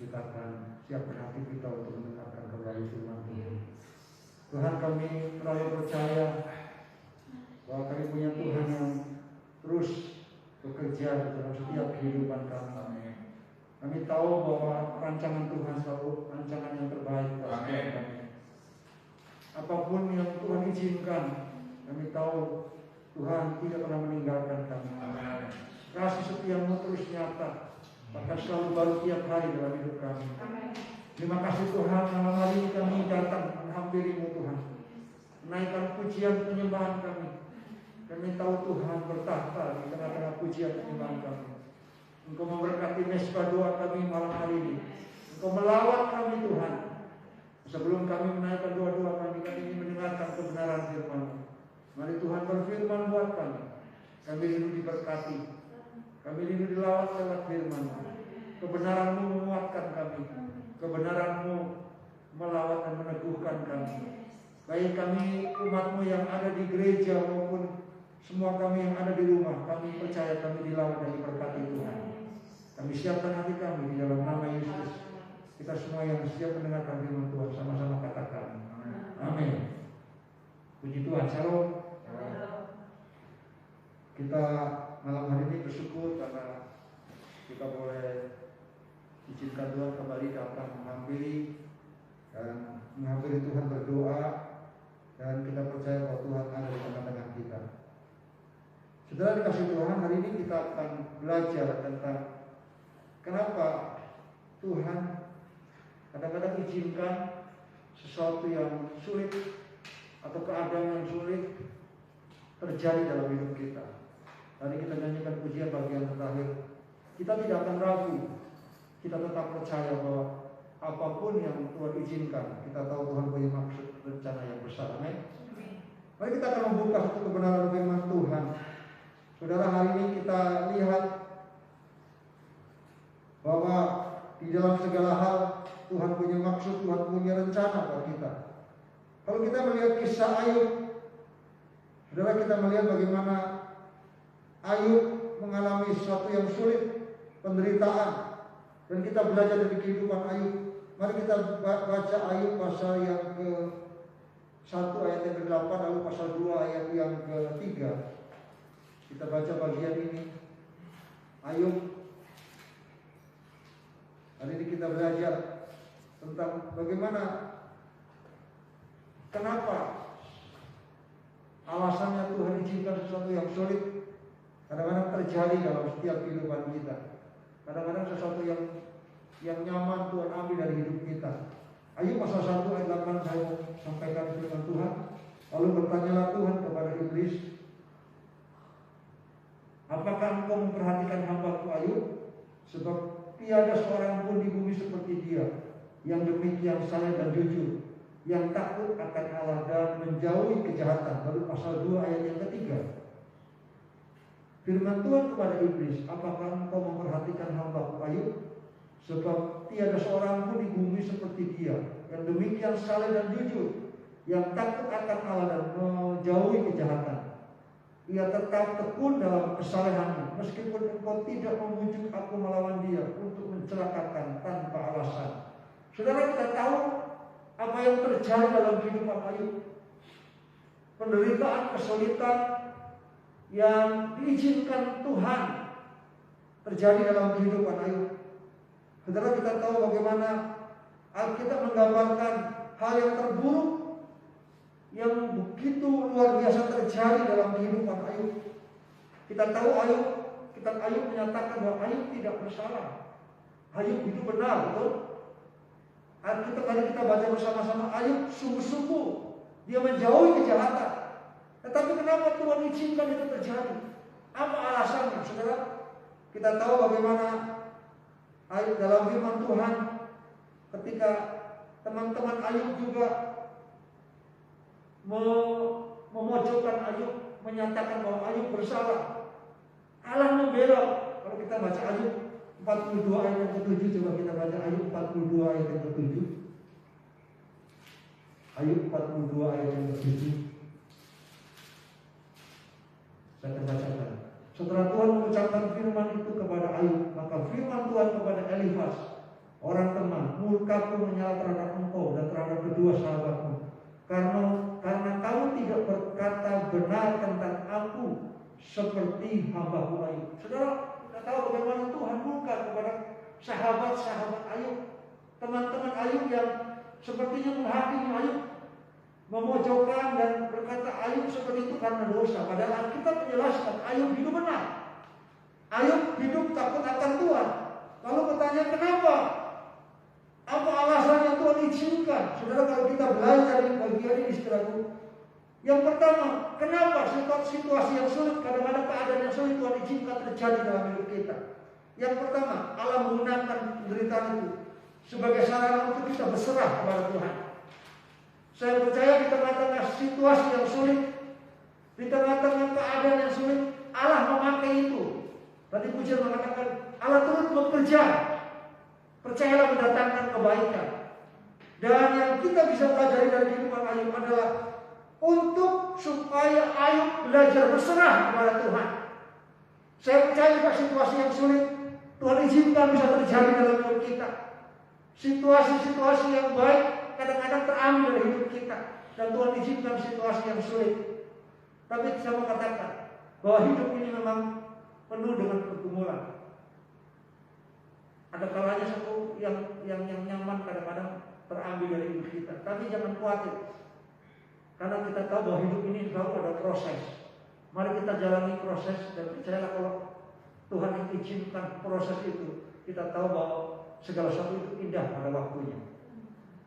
kita akan siapkan hati kita untuk mendengarkan kembali firman Tuhan. Tuhan, kami terlalu percaya bahwa kami punya Tuhan yang terus bekerja dalam setiap kehidupan kami. Kami tahu bahwa rancangan Tuhan selalu rancangan yang terbaik buat kami. Apapun yang Tuhan izinkan, kami tahu Tuhan tidak pernah meninggalkan kami. Kasih setiamu terus nyata, bahkan selalu baru tiap hari dalam hidup kami. Terima kasih Tuhan, malam hari ini kami datang menghampirimu Tuhan, menaikkan pujian penyembahan kami. Kami tahu Tuhan bertahta di tengah-tengah pujian penyembahan kami. Engkau memberkati mesbah doa kami malam hari ini. Engkau melawat kami Tuhan. Sebelum kami menaikkan doa-doa kami ingin mendengarkan kebenaran firman-Mu. Mari Tuhan berfirman buat kami. Kami rindu diberkati. Kami rindu dilawat lewat firman-Mu. Kebenaran-Mu menguatkan kami. Kebenaran-Mu melawat dan meneguhkan kami. Baik kami umat-Mu yang ada di gereja maupun semua kami yang ada di rumah, kami percaya kami dilawat dan diberkati Tuhan. Kami siapkan hati kami di dalam nama Yesus. Kita semua yang siap mendengarkan firman Tuhan sama-sama katakan amin. Puji Tuhan, shalom. Kita malam hari ini bersyukur karena kita boleh izinkan Tuhan kembali datang menghampiri dan menghampiri Tuhan berdoa, dan kita percaya bahwa Tuhan ada di tengah-tengah kita. Saudara dikasih Tuhan, hari ini kita akan belajar tentang kenapa Tuhan kadang-kadang izinkan sesuatu yang sulit atau keadaan yang sulit terjadi dalam hidup kita. Tadi kita nyanyikan pujian bagian terakhir. Kita tidak akan ragu. Kita tetap percaya bahwa apapun yang Tuhan izinkan, kita tahu Tuhan punya maksud rencana yang besar. Amin. Mari kita akan membuka satu kebenaran firman Tuhan. Saudara, hari ini kita lihat bahwa di dalam segala hal Tuhan punya maksud, Tuhan punya rencana buat kita. Kalau kita melihat kisah Ayub, saudara, kita melihat bagaimana Ayub mengalami sesuatu yang sulit, penderitaan, dan kita belajar dari kehidupan Ayub. Mari kita baca Ayub pasal yang ke-1 ayat yang ke-8, lalu pasal 2 ayat yang ke-3. Kita baca bagian ini. Ayub. Hari ini kita belajar tentang bagaimana, kenapa alasannya Tuhan izinkan sesuatu yang sulit kadang-kadang terjadi dalam setiap kehidupan kita. Kadang-kadang sesuatu yang nyaman Tuhan ambil dari hidup kita. Ayub pasal 1 ayat 8 saya sampaikan firman Tuhan. Lalu bertanyalah Tuhan kepada iblis, apakah engkau memperhatikan hamba-Ku Ayub? Sebab tiada seorang pun di bumi seperti dia, yang demikian saleh dan jujur, yang takut akan Allah dan menjauhi kejahatan. Lalu pasal 2 ayat yang ke-3. Firman Tuhan kepada iblis, apakah engkau memperhatikan hamba-Ku Ayub? Sebab tiada seorang pun di bumi seperti dia, yang demikian saleh dan jujur, yang takut akan Allah dan menjauhi kejahatan. Ia tetap tekun dalam kesalehannya, meskipun engkau tidak memujuk aku melawan dia untuk mencelakakan tanpa alasan. Saudara, kita tahu apa yang terjadi dalam kehidupan Ayub. Penderitaan, kesulitan yang diizinkan Tuhan terjadi dalam kehidupan Ayub. Saudara, kita tahu bagaimana Alkitab menggambarkan hal yang terburuk yang begitu luar biasa terjadi dalam kehidupan Ayub. Kita tahu kitab Ayub menyatakan bahwa Ayub tidak bersalah. Ayub itu benar, betul? Alkitab tadi kita baca bersama-sama, Ayub sungguh-sungguh dia menjauhi kejahatan. Tetapi kenapa Tuhan izinkan itu terjadi? Apa alasannya, saudara? Kita tahu bagaimana Ayub dalam firman Tuhan, ketika teman-teman Ayub juga memojokkan Ayub, menyatakan bahwa Ayub bersalah. Allah membela. Kalau kita baca Ayub 42 ayat yang ke-7, coba kita baca Ayub 42 ayat yang ke-7. Ayub 42 ayat yang ke-7. Saya akan bacakan. Setelah Tuhan mengucapkan firman itu kepada Ayub, maka firman Tuhan kepada Elifas, orang teman, murkaku menyala terhadap engkau dan terhadap kedua sahabatmu. Karena kamu tidak berkata benar tentang aku seperti hamba-Mu Ayub. Saudara, kita tahu bagaimana Tuhan murka kepada sahabat-sahabat Ayub, teman-teman Ayub yang sepertinya menghakimi Ayub, memojokkan dan berkata Ayub seperti itu karena dosa. Padahal Alkitab menjelaskan Ayub hidup benar. Ayub hidup takut akan Tuhan. Lalu pertanyaan, kenapa? Apa alasannya Tuhan izinkan? Saudara, kalau kita belajar di bagian ini, saudaraku, yang pertama, kenapa situasi yang sulit, kadang-kadang keadaan yang sulit Tuhan izinkan terjadi dalam hidup kita? Yang pertama, Allah menggunakan penderitaan itu sebagai sarana untuk kita berserah kepada Tuhan. Saya percaya di tengah-tengah situasi yang sulit, di tengah-tengah keadaan yang sulit, Allah memakai itu. Tadi Pujian mengatakan Allah turut bekerja. Percayalah mendatangkan kebaikan. Dan yang kita bisa pelajari dari kehidupan Ayub adalah untuk supaya Ayub belajar berserah kepada Tuhan. Saya percaya juga situasi yang sulit Tuhan izinkan bisa terjadi dalam hidup kita. Situasi-situasi yang baik kadang-kadang terambil dari hidup kita, dan Tuhan izinkan situasi yang sulit. Tapi saya mau katakan bahwa hidup ini memang penuh dengan pergumulan. Ada kalanya satu yang nyaman kadang-kadang terambil dari hidup kita. Tapi jangan khawatir, karena kita tahu bahwa hidup ini selalu ada proses. Mari kita jalani proses dan percayalah kalau Tuhan izinkan proses itu, kita tahu bahwa segala sesuatu itu indah pada waktunya.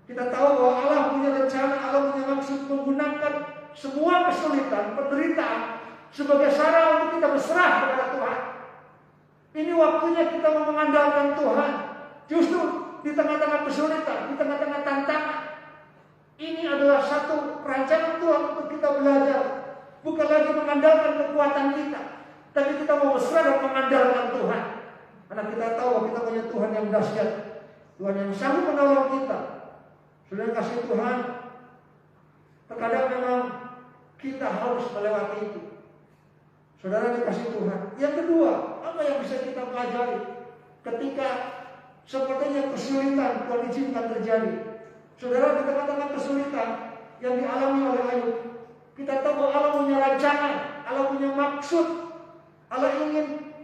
Kita tahu bahwa Allah punya rencana, Allah punya maksud menggunakan semua kesulitan, penderitaan sebagai sarana untuk kita berserah kepada Tuhan. Ini waktunya kita mengandalkan Tuhan. Justru di tengah-tengah kesulitan, di tengah-tengah tantangan, ini adalah satu rancangan Tuhan untuk kita belajar. Bukan lagi mengandalkan kekuatan kita, tapi kita mau berserah dan mengandalkan Tuhan. Karena kita tahu bahwa kita punya Tuhan yang dahsyat, Tuhan yang sanggup menolong kita. Sudah kasih Tuhan, terkadang memang kita harus melewati itu. Saudara dikasih Tuhan. Yang kedua, apa yang bisa kita pelajari ketika sepertinya kesulitan Tuhan izinkan terjadi? Saudara, di tengah-tengah kesulitan yang dialami oleh Ayub, kita tahu bahwa Allah punya rancangan, Allah punya maksud. Allah ingin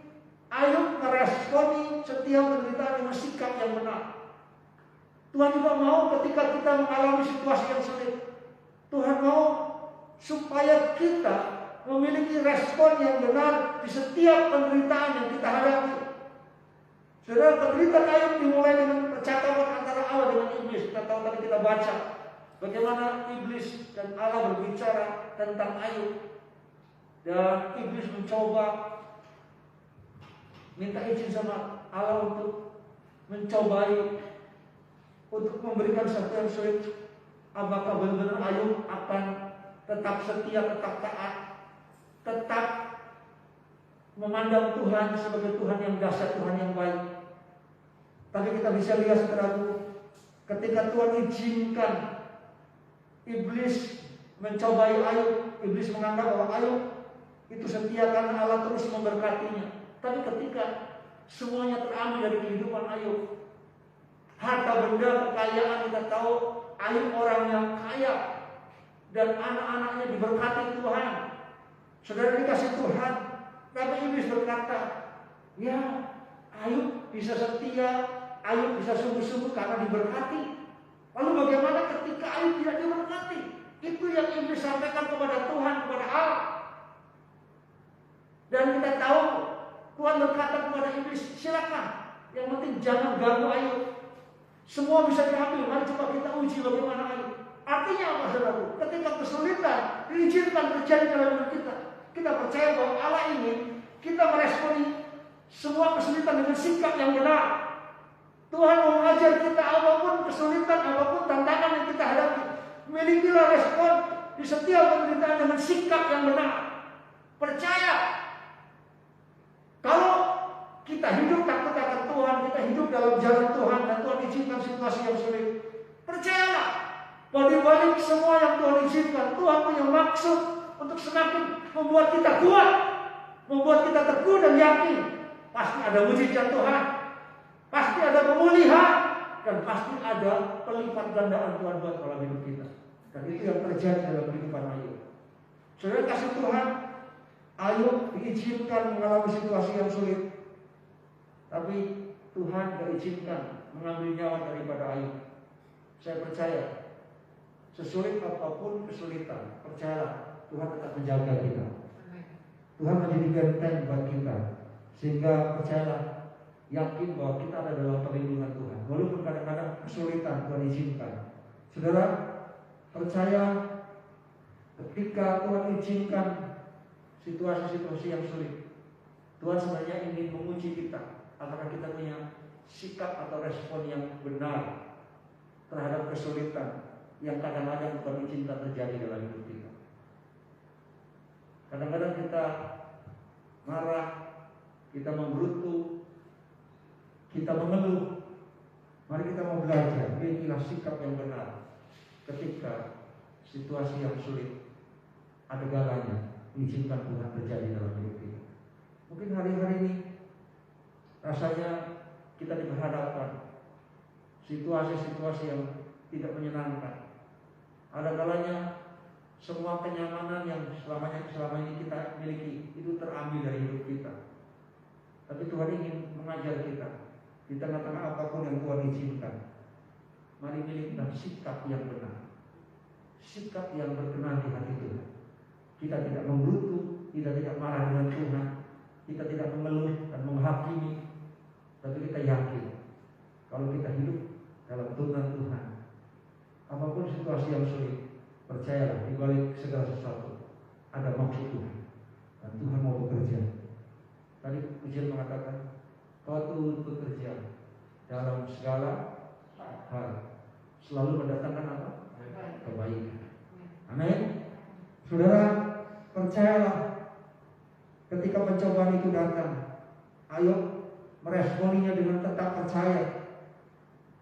Ayub meresponi setiap penderitaan dengan sikap yang benar. Tuhan juga mau ketika kita mengalami situasi yang sulit, Tuhan mau supaya kita memiliki respon yang benar di setiap penderitaan yang kita hadapi. Saudara, penderitaan Ayub dimulai dengan percakapan antara Allah dengan iblis. Kita tahu tadi kita baca bagaimana iblis dan Allah berbicara tentang Ayub. Dan iblis mencoba minta izin sama Allah untuk mencobai, untuk memberikan sesuatu yang sulit. Apakah benar-benar Ayub akan tetap setia, tetap taat, tetap memandang Tuhan sebagai Tuhan yang dahsyat, Tuhan yang baik. Tapi kita bisa lihat saudaraku, ketika Tuhan izinkan iblis mencobai Ayub, iblis menganggap bahwa Ayub itu setia karena Allah terus memberkatinya. Tapi ketika semuanya terambil dari kehidupan Ayub, harta benda, kekayaan, kita tahu Ayub orang yang kaya dan anak-anaknya diberkati Tuhan. Saudara dikasih Tuhan, tapi iblis berkata, ya Ayub bisa setia, Ayub bisa sungguh-sungguh karena diberkati. Lalu bagaimana ketika Ayub tidak diberkati? Itu yang iblis sampaikan kepada Tuhan, kepada Allah. Dan kita tahu Tuhan berkata kepada iblis, silakan, yang penting jangan ganggu Ayub. Semua bisa diambil, mari coba kita uji bagaimana Ayub. Artinya apa saudaraku? Ketika kesulitan diizinkan terjadi dalam hidup kita, kita percaya bahwa Allah ingin kita meresponi semua kesulitan dengan sikap yang benar. Tuhan mau mengajar kita apapun kesulitan, apapun tantangan yang kita hadapi, milikilah respon di setiap penderitaan dengan sikap yang benar. Percaya, kalau kita hidup takut akan Tuhan, kita hidup dalam jalan Tuhan, dan Tuhan izinkan situasi yang sulit, percayalah bahwa di balik semua yang Tuhan izinkan, Tuhan punya maksud untuk semakin membuat kita kuat, membuat kita teguh dan yakin. Pasti ada mujizat Tuhan, pasti ada pemulihan, dan pasti ada pelipat gandaan Tuhan buat dalam hidup kita. Dan itu yang terjadi dalam kehidupan Ayub. Saudara kasih Tuhan, Ayub diizinkan mengalami situasi yang sulit, tapi Tuhan tidak izinkan mengambil nyawa daripada Ayub. Saya percaya, sesulit apapun kesulitan, percayalah Tuhan tetap menjaga kita. Tuhan menjadi benteng buat kita, sehingga percayalah, yakin bahwa kita ada dalam perlindungan Tuhan. Walaupun kadang-kadang kesulitan Tuhan izinkan. Saudara, percaya ketika Tuhan izinkan situasi-situasi yang sulit, Tuhan sebenarnya ingin menguji kita apakah kita punya sikap atau respon yang benar terhadap kesulitan yang kadang-kadang Tuhan izinkan terjadi dalam hidup kita. Kadang-kadang kita marah, kita menggerutu, kita mengeluh. Mari kita mau belajar, milikilah sikap yang benar ketika situasi yang sulit ada galanya izinkan Tuhan terjadi dalam hidup kita. Mungkin hari-hari ini rasanya kita diperhadapkan situasi-situasi yang tidak menyenangkan. Ada kalanya semua kenyamanan yang selama ini kita miliki itu terambil dari hidup kita. Tapi Tuhan ingin mengajar kita di tengah-tengah apapun yang Tuhan izinkan. Mari milikilah sikap yang benar, sikap yang berkenan di hati Tuhan. Kita tidak menggerutu, kita tidak marah dengan Tuhan, kita tidak mengeluh dan menghakimi, tapi kita yakin kalau kita hidup dalam tuntunan Tuhan, apapun situasi yang sulit, percayalah di balik segala sesuatu ada maksud Tuhan dan Tuhan mau bekerja. Tadi pujian mengatakan, Kau turut bekerja dalam segala hal, selalu mendatangkan apa? Kebaikan. Amin. Saudara, percayalah ketika pencobaan itu datang, Ayub meresponinya dengan tetap percaya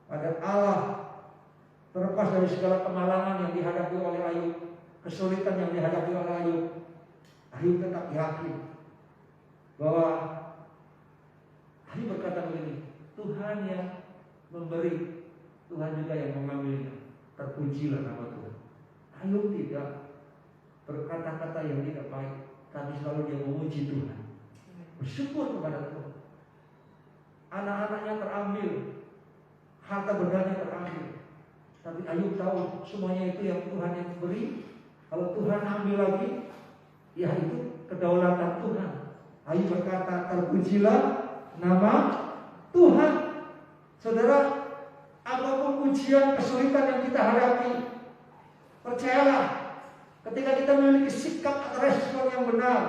pada Allah. Terlepas dari segala kemalangan yang dihadapi oleh Ayub, kesulitan yang dihadapi oleh Ayub, Ayub tetap yakin bahwa Ayub berkata begini, Tuhan yang memberi, Tuhan juga yang mengambilnya. Terpujilah nama Tuhan. Ayub tidak berkata-kata yang tidak baik, tapi selalu dia memuji Tuhan, bersyukur kepada Tuhan. Anak-anaknya terambil, harta bendanya terambil, tapi Ayub tahu semuanya itu yang Tuhan yang beri. Kalau Tuhan ambil lagi, ya itu kedaulatan Tuhan. Ayub berkata, terpujilah nama Tuhan. Saudara, apapun ujian, kesulitan yang kita hadapi, percayalah, ketika kita memiliki sikap atau respon yang benar,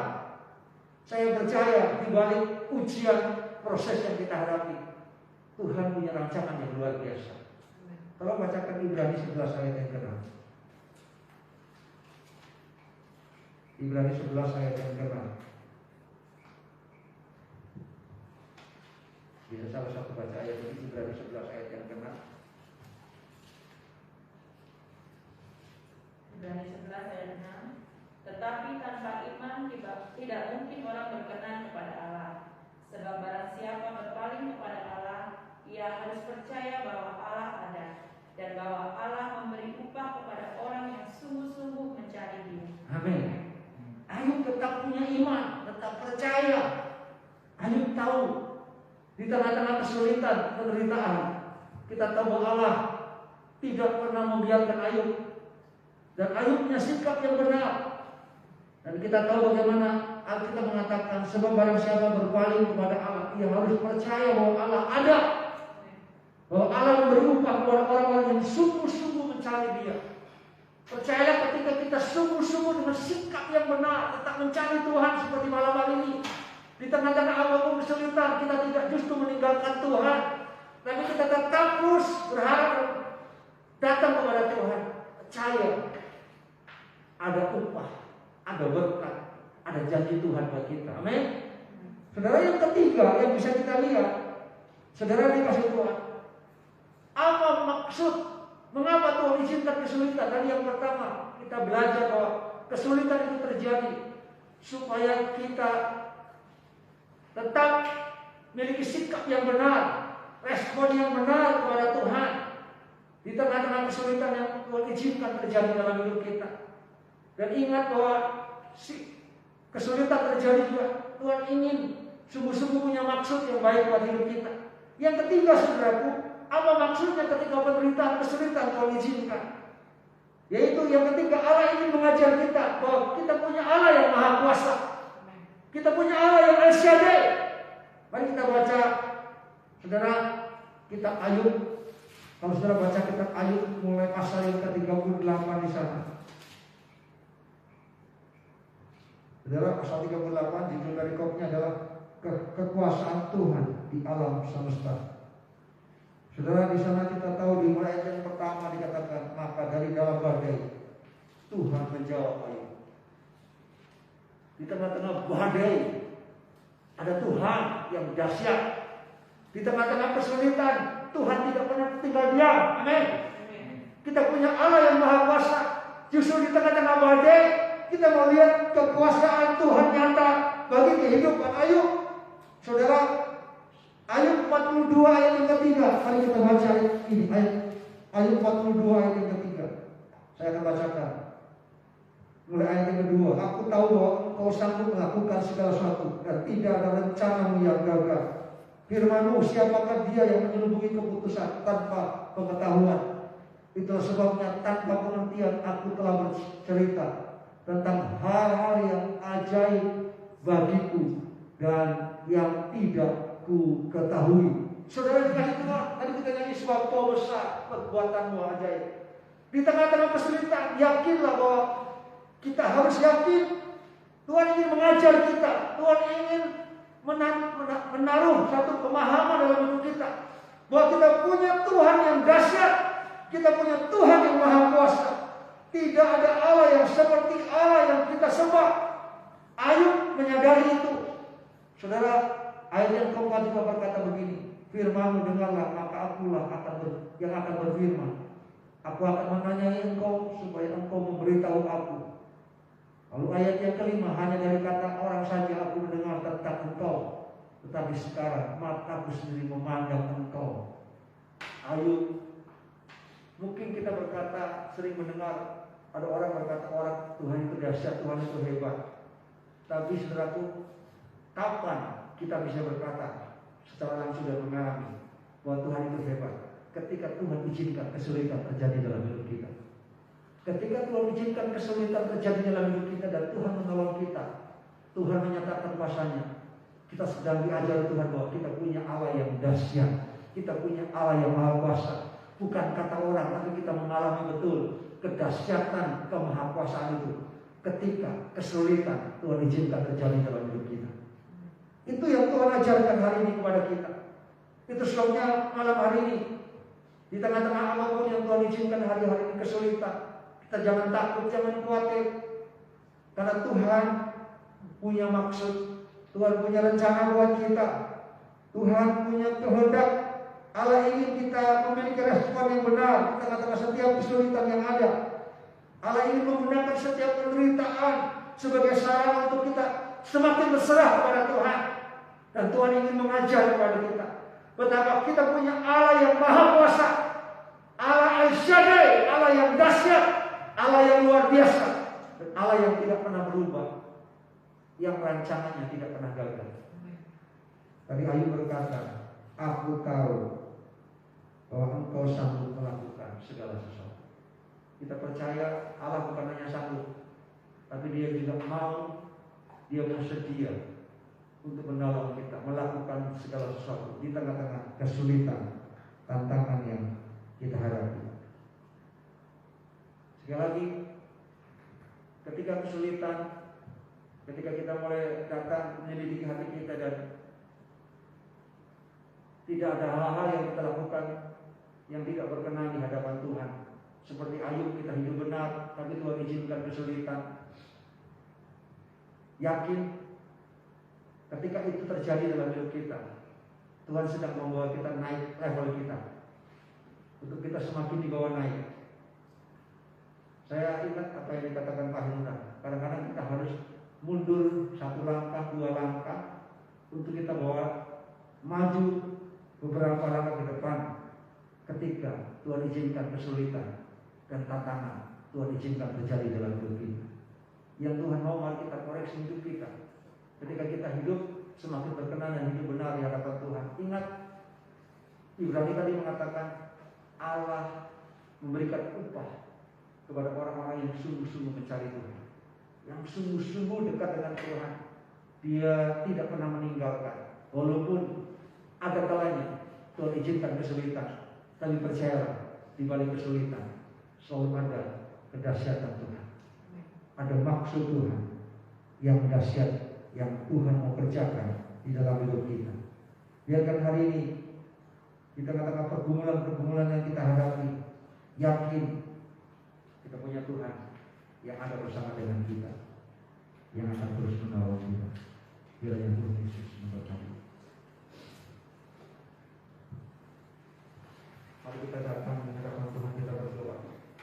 saya percaya di balik ujian, proses yang kita hadapi, Tuhan punya rancangan yang luar biasa. Tolong bacakan Ibrani 11 ayat yang ke-6. Ibrani 11 ayat yang ke-6. Bisa salah satu baca ayat ini, Ibrani 11 ayat yang ke-6. Ibrani 11 ayat 6. Tetapi tanpa iman tidak mungkin orang berkenan kepada Allah. Sebab barang siapa berpaling kepada Allah, ia harus percaya bahwa Allah ada, dan bahwa Allah memberi upah kepada orang yang sungguh-sungguh mencari Dia. Amin. Ayub tetap punya iman, tetap percaya. Ayub tahu di tengah-tengah kesulitan, penderitaan, kita tahu bahwa Allah tidak pernah membiarkan Ayub, dan Ayub punya sikap yang benar. Dan kita tahu bagaimana Alkitab mengatakan, sebab barang siapa berpaling kepada Allah, ia harus percaya bahwa Allah ada, bahwa Allah memberi upah kepada orang-orang yang sungguh-sungguh mencari Dia. Percayalah ketika kita sungguh-sungguh dengan sikap yang benar, tetap mencari Tuhan seperti malam hari ini, di tengah-tengah apapun kesulitan, kita tidak justru meninggalkan Tuhan, tapi kita tetap terus berharap datang kepada Tuhan. Percaya ada upah, ada berkat, ada janji Tuhan buat kita. Amin. Saudara, yang ketiga yang bisa kita lihat, saudara dikasih Tuhan, apa maksud mengapa Tuhan izinkan kesulitan? Tadi yang pertama kita belajar bahwa kesulitan itu terjadi supaya kita tetap memiliki sikap yang benar, respon yang benar kepada Tuhan di tengah-tengah kesulitan yang Tuhan izinkan terjadi dalam hidup kita. Dan ingat bahwa kesulitan terjadi juga Tuhan ingin sungguh-sungguh punya maksud yang baik buat hidup kita. Yang ketiga, saudaraku, apa maksudnya ketika penderitaan kesulitan Tuhan izinkan? Yaitu yang ketiga, Allah ingin mengajar kita bahwa kita punya Allah yang Maha Kuasa. Kita punya Allah yang El Shaddai. Mari kita baca, saudara, kitab Ayub. Kalau saudara baca kitab Ayub mulai pasal yang ke-38 di sana. Saudara, pasal 38 judul dari kopnya adalah kekuasaan Tuhan di alam semesta. Saudara, di sana kita tahu di mulai ayat yang pertama dikatakan, maka dari dalam badai Tuhan menjawab Ayub. Di tengah-tengah badai ada Tuhan yang dahsyat. Di tengah-tengah kesulitan Tuhan tidak pernah tinggal diam. Amin. Kita punya Allah yang Maha Kuasa. Justru di tengah-tengah badai kita mau lihat kekuasaan Tuhan nyata bagi kehidupan Ayub. Saudara, Ayub 42 ayat yang ketiga. Mari kita baca ayat ini. Ayub 42 ayat yang ketiga. Saya akan bacakan. Mulai ayat yang kedua. Aku tahu bahwa Engkau sanggup melakukan segala sesuatu dan tidak ada rencanamu yang gagal. Firman-Mu, siapakah dia yang menyelubungi keputusan tanpa pengetahuan? Itulah sebabnya tanpa pengertian aku telah bercerita tentang hal-hal yang ajaib bagiku dan yang tidak ku ketahui. Saudara dikasih Tuhan, tadi kita nyanyi sebab Kau besar, perbuatan-Mu ajaib. Di tengah-tengah kesulitan, yakinlah bahwa kita harus yakin Tuhan ingin mengajar kita. Tuhan ingin menaruh satu pemahaman dalam hidup kita bahwa kita punya Tuhan yang dahsyat, kita punya Tuhan yang Maha Kuasa. Tidak ada Allah yang seperti Allah yang kita sembah. Ayub menyadari itu. Saudara, ayat yang keempat juga berkata begini, firman-Mu dengarlah, maka akulah yang akan berfirman. Aku akan menanyai engkau supaya engkau memberitahu aku. Lalu ayat yang kelima, hanya dari kata orang saja aku mendengar tentang engkau, tetapi sekarang mataku sendiri memandang engkau. Ayub, mungkin kita berkata, sering mendengar ada orang berkata, orang Tuhan itu dahsyat, Tuhan itu hebat. Tapi saudaraku, kapan kita bisa berkata secara langsung dan mengalami bahwa Tuhan itu hebat? Ketika Tuhan izinkan kesulitan terjadi dalam hidup kita. Ketika Tuhan izinkan kesulitan terjadi dalam hidup kita dan Tuhan menolong kita, Tuhan menyatakan kuasanya, kita sedang diajar Tuhan bahwa kita punya Allah yang dahsyat, kita punya Allah yang Maha Kuasa. Bukan kata orang, tapi kita mengalami betul kedahsyatan kemahakuasaan itu. Ketika kesulitan Tuhan izinkan terjadi dalam hidup kita. Itu yang Tuhan ajarkan hari ini kepada kita. Itu sebabnya malam hari ini, di tengah-tengah apapun yang Tuhan izinkan hari-hari ini kesulitan, kita jangan takut, jangan khawatir. Karena Tuhan punya maksud, Tuhan punya rencana buat kita. Tuhan punya kehendak. Allah ingin kita memiliki respon yang benar di tengah-tengah setiap kesulitan yang ada. Allah ingin menggunakan setiap penderitaan sebagai sarana untuk kita semakin berserah kepada Tuhan. Dan Tuhan ingin mengajar kepada kita betapa kita punya Allah yang Maha Kuasa, Allah El Shaddai, Allah yang dahsyat, Allah yang luar biasa, dan Allah yang tidak pernah berubah, yang rancangannya tidak pernah gagal. Tadi Ayub berkata, aku tahu bahwa Engkau sanggup melakukan segala sesuatu. Kita percaya Allah bukan hanya sanggup, tapi Dia juga mau, Dia bersedia untuk menolong kita melakukan segala sesuatu di tengah-tengah kesulitan, tantangan yang kita hadapi. Sekali lagi, ketika kesulitan, ketika kita mulai datang menyelidiki hati kita dan tidak ada hal-hal yang kita lakukan yang tidak berkenan di hadapan Tuhan, seperti Ayub, kita hidup benar tapi Tuhan izinkan kesulitan. Yakin ketika itu terjadi dalam hidup kita, Tuhan sedang membawa kita naik level kita, untuk kita semakin dibawa naik. Saya ingat apa yang dikatakan Pak Hendra, kadang-kadang kita harus mundur 1 langkah, 2 langkah untuk kita bawa maju beberapa langkah ke depan ketika Tuhan izinkan kesulitan dan tantangan Tuhan izinkan terjadi dalam hidup kita. Yang Tuhan mau mari kita koreksi hidup kita. Ketika kita hidup semakin berkenan dan hidup benar di hadapan Tuhan. Ingat, Ibrani tadi mengatakan Allah memberikan upah kepada orang-orang yang sungguh-sungguh mencari Tuhan, yang sungguh-sungguh dekat dengan Tuhan. Dia tidak pernah meninggalkan, walaupun ada kalanya Tuhan izinkan kesulitan, tapi percayalah di balik kesulitan selalu ada kedahsyatan Tuhan, ada maksud Tuhan yang dahsyat yang Tuhan mau kerjakan di dalam hidup kita. Biarkan hari ini di tengah-tengah pergumulan-pergumulan yang kita hadapi, yakin kita punya Tuhan yang ada bersama dengan kita, yang akan terus menolong kita. Kiranya Tuhan Yesus memberkati. Mari kita datang